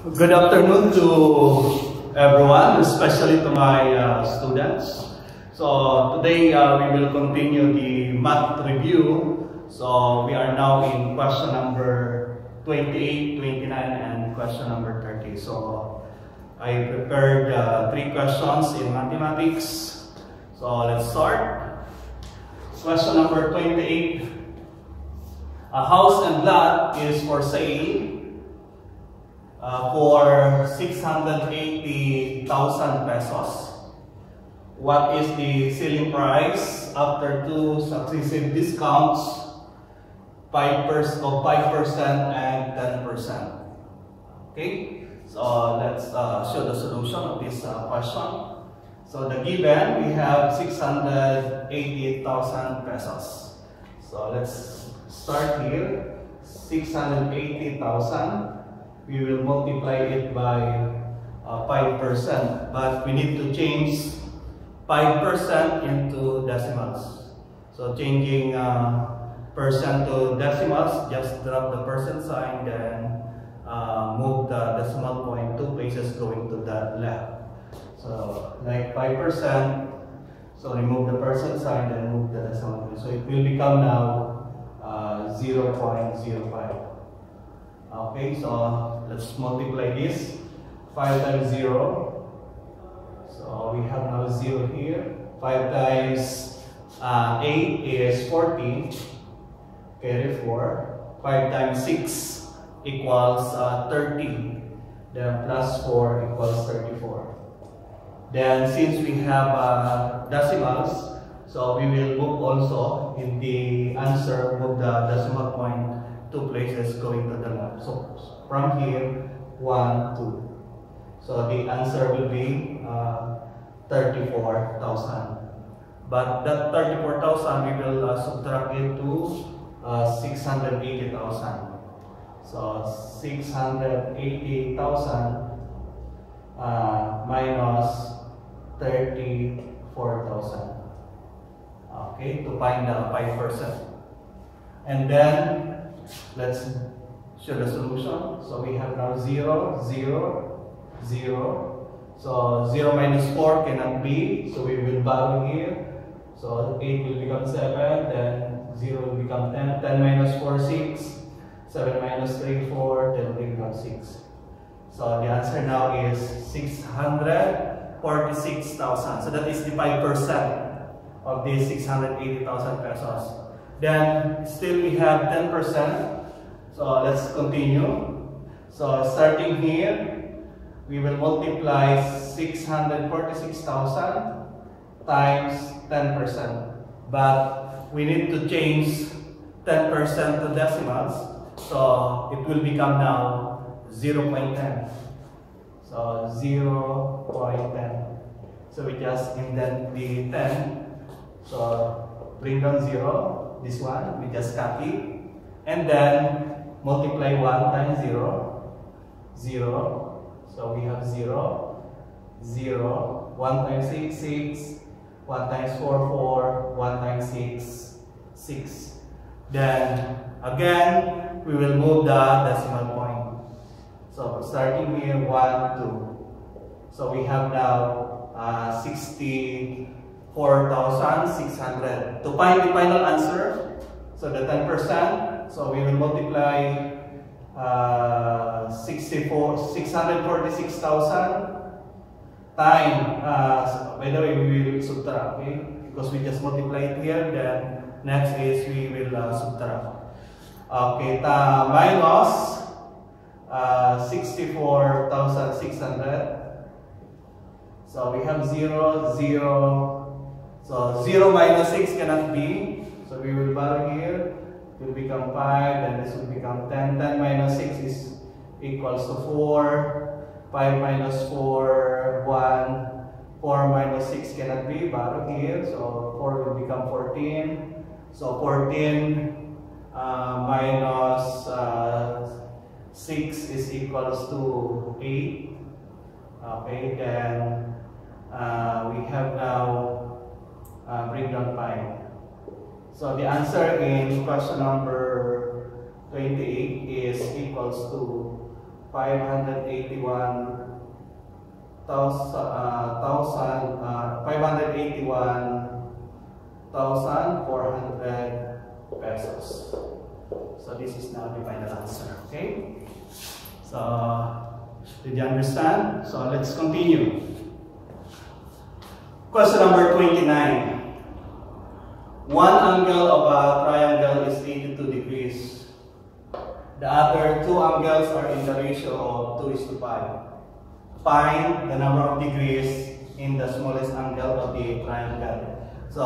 Good afternoon to everyone, especially to my students. So today we will continue the math review. So we are now in question number 28, 29, and question number 30. So I prepared 3 questions in mathematics. So let's start. Question number 28. A house and lot is for sale for 680,000 pesos. What is the selling price after 2 successive discounts, 5% and 10%? Okay, so let's show the solution of this question. So the given, we have 680,000 pesos. So let's start here. 680,000. We will multiply it by 5%, but we need to change 5% into decimals. So changing percent to decimals, just drop the percent sign, then move the decimal point 2 places going to the left. So like 5%, so remove the percent sign, then move the decimal point. So it will become now 0.05. Okay, so let's multiply this. 5 times 0. So we have now 0 here. 5 times 8 is 14. Carry 4. 5 times 6 equals 30. Then plus 4 equals 34. Then since we have decimals, so we will move also in the answer, move the decimal point 2 places going to the left. So from here, 1, 2. So the answer will be 34,000. But that 34,000 we will subtract it to 680,000. So 680,000 minus 34,000. Okay, to find the 5%. And then let's show the solution. So we have now 0, 0, 0. So 0 minus 4 cannot be. So we will borrow here. So 8 will become 7. Then 0 will become 10. 10 minus 4, 6. 7 minus 3, 4. 10 will become 6. So the answer now is 646,000. So that is the 5% of the 680,000 pesos. Then still we have 10%. So let's continue. So starting here, we will multiply 646,000 times 10%. But we need to change 10% to decimals. So it will become now 0.10. So 0.10. So we just indent the 10. So bring down 0. This one, we just copy. And then multiply 1 times 0. 0. So we have 0. 0. 1 times 6, 6. 1 times 4, 4. 1 times 6, 6. Then again, we will move the decimal point. So starting here, 1, 2. So we have now 64,600. To find the final answer, so the 10%, so we will multiply 646,000 time, by the way, we will subtract, okay? Because we just multiply it here, then next is we will subtract. Okay, minus 64,600. So we have 0, 0. So 0 minus 6 cannot be. So we will borrow here. It will become 5. Then this will become 10. 10 minus 6 is equals to 4. 5 minus 4, 1. 4 minus 6 cannot be. Borrow here. So 4 will become 14. So 14 minus 6 is equals to 8. Okay, then we have now bring down 5. So the answer in question number 28 is equals to 581,400 pesos. So this is now the final answer. Okay? So did you understand? So let's continue. Question number 29. One angle of a triangle is 82 degrees. The other two angles are in the ratio of 2:5. Find the number of degrees in the smallest angle of the triangle. So,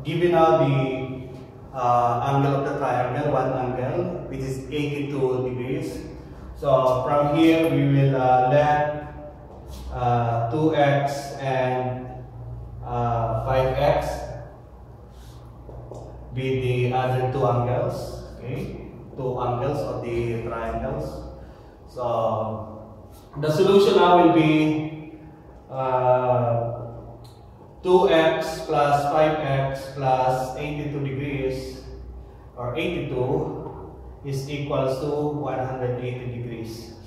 given now the angle of the triangle, one angle, which is 82 degrees. So, from here we will let 2x and 5x be the other two angles. Okay? Two angles of the triangles. So the solution now will be 2x plus 5x plus 82 degrees, or 82, is equals to 180 degrees.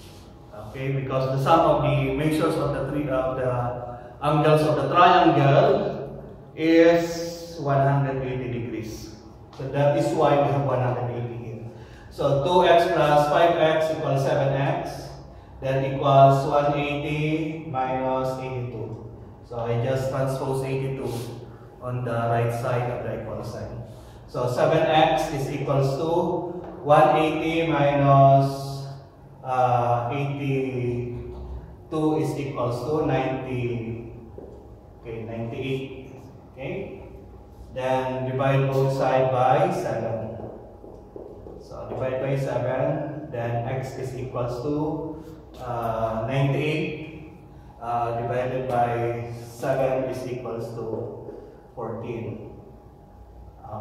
Okay, because the sum of the measures of the angles of the triangle is 180 degrees. So that is why we have 180 here. So 2x plus 5x equals 7x. Then equals 180 minus 82. So I just transpose 82 on the right side of the equal sign. So 7x is equals to 180 minus 82 is equals to 90. Okay, 98. Okay. Then divide both sides by 7. So divide by 7. Then x is equals to 98 divided by 7 is equals to 14.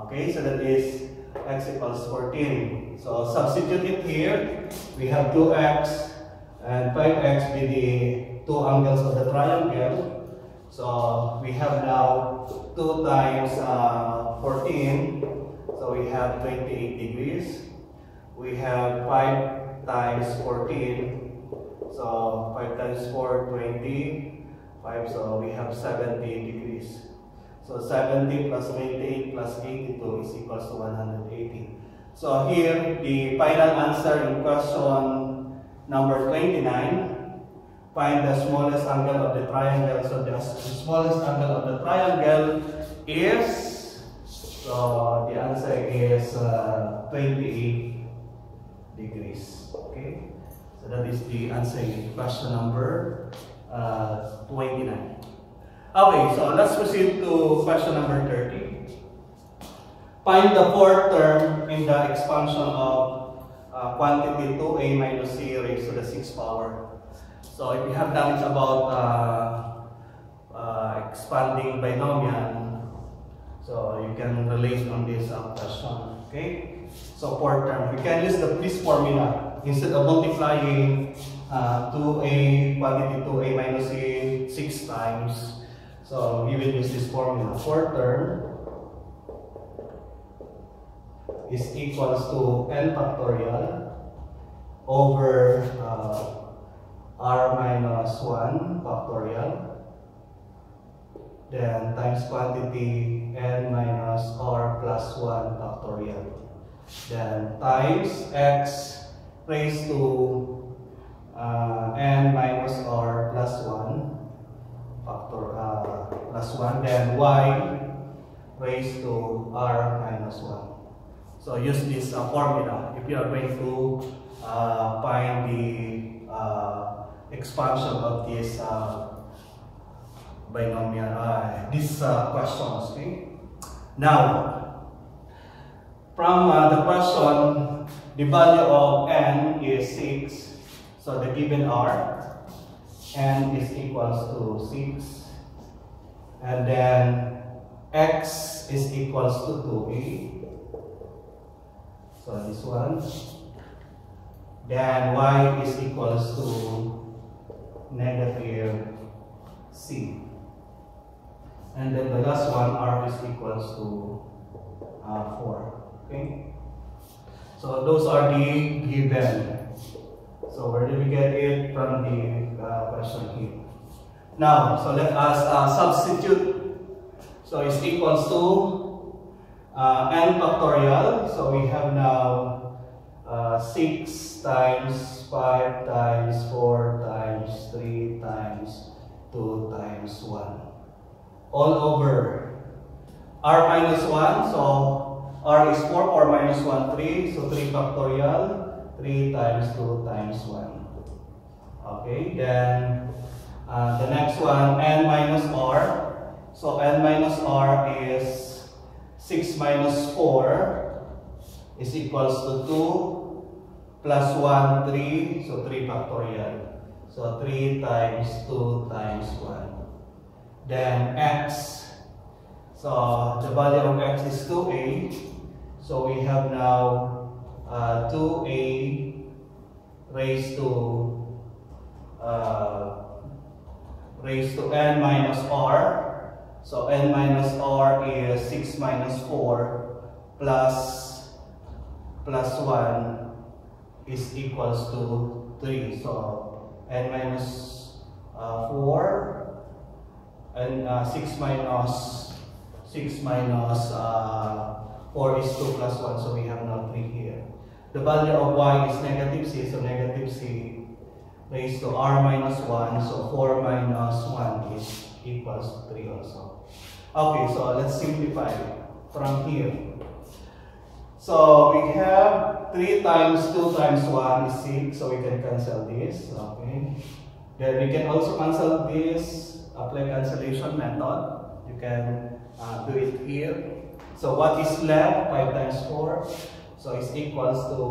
Okay, so that is x equals 14. So substitute it here. We have 2x and 5x be the two angles of the triangle. So we have now 2 times 14. So we have 28 degrees. We have 5 times 14. So 5 times 4, 20. 5, so we have 70 degrees. So 70 plus 28 plus 82 is equals to 180. So here, the final answer in question number 29. Find the smallest angle of the triangle. So the smallest angle of the triangle is, so the answer is 28 degrees. Okay, so that is the answer in question number 29. Okay, so let's proceed to question number 30. Find the fourth term in the expansion of quantity 2a minus c raised to the 6th power. So if you have knowledge about expanding binomial, so you can relate on this question. Okay, so fourth term, we can use this formula instead of multiplying 2a quantity 2a minus c 6 times. So we will use this formula. Fourth term is equals to n factorial over r minus 1 factorial, then times quantity n minus r plus 1 factorial, then times x raised to n minus r plus 1 factor plus 1, then y raised to r minus 1. So use this formula if you are going to find the expansion of this binomial, these questions. Okay. Now, from the question, the value of n is 6. So the given r, n is equals to 6, and then x is equals to 2a. So this one. Then y is equals to negative c. And then the last one, r is equals to 4. Okay. So those are the given So where did we get it? From the question here. Now, so let us substitute. So it's equals to n factorial. So we have now 6 times 5 times 4 times 3 times 2 times 1. All over r minus 1. So r is 4, 4 minus 1, 3. So 3 factorial. 3 times 2 times 1. Okay, then the next one, n minus r. So n minus r is 6 minus 4 is equals to 2 plus 1, 3. So 3 factorial. So 3 times 2 times 1. Then x. So the value of x is 2a. So we have now 2a raised to n minus r. So n minus r is 6 minus 4 plus 1 is equals to 3. So n minus 4 and 6 minus 4 is 2 plus 1. So we have now 3 here. The value of y is negative c, so negative c raised to r minus 1, so 4 minus 1 is equals to 3 also. Okay, so let's simplify from here. So we have 3 times 2 times 1 is 6, so we can cancel this. Okay. Then we can also cancel this, apply cancellation method. You can do it here. So what is left? 5 times 4. So it's equals to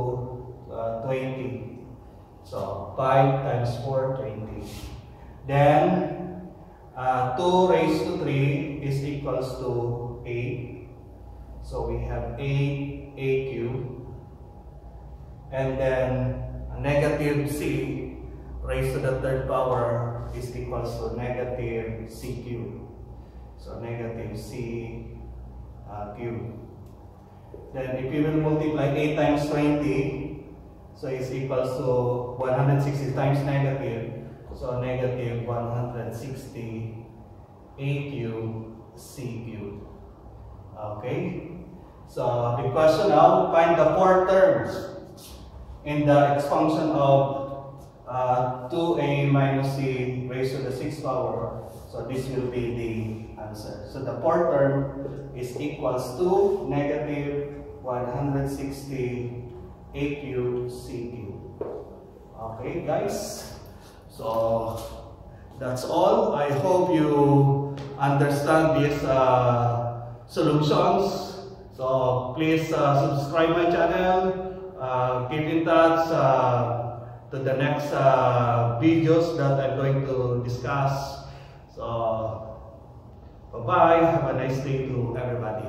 20. So 5 times 4, 20. Then 2 raised to 3 is equals to 8. So we have 8a cubed. And then negative c raised to the third power is equals to negative c cubed. So negative c cubed. Then if you will multiply 8 times 20, so it's equals to 160 times negative. So negative 160 a cubed c cubed. Okay. So the question now, find the 4 terms in the expansion of 2a minus c raised to the 6th power. So this will be the answer. So the 4th term is equals to negative 160 a cubed c cubed. Okay, guys. So that's all. I hope you understand these solutions. So please subscribe my channel. Keep in touch to the next videos that I'm going to discuss. So bye-bye. Have a nice day to everybody.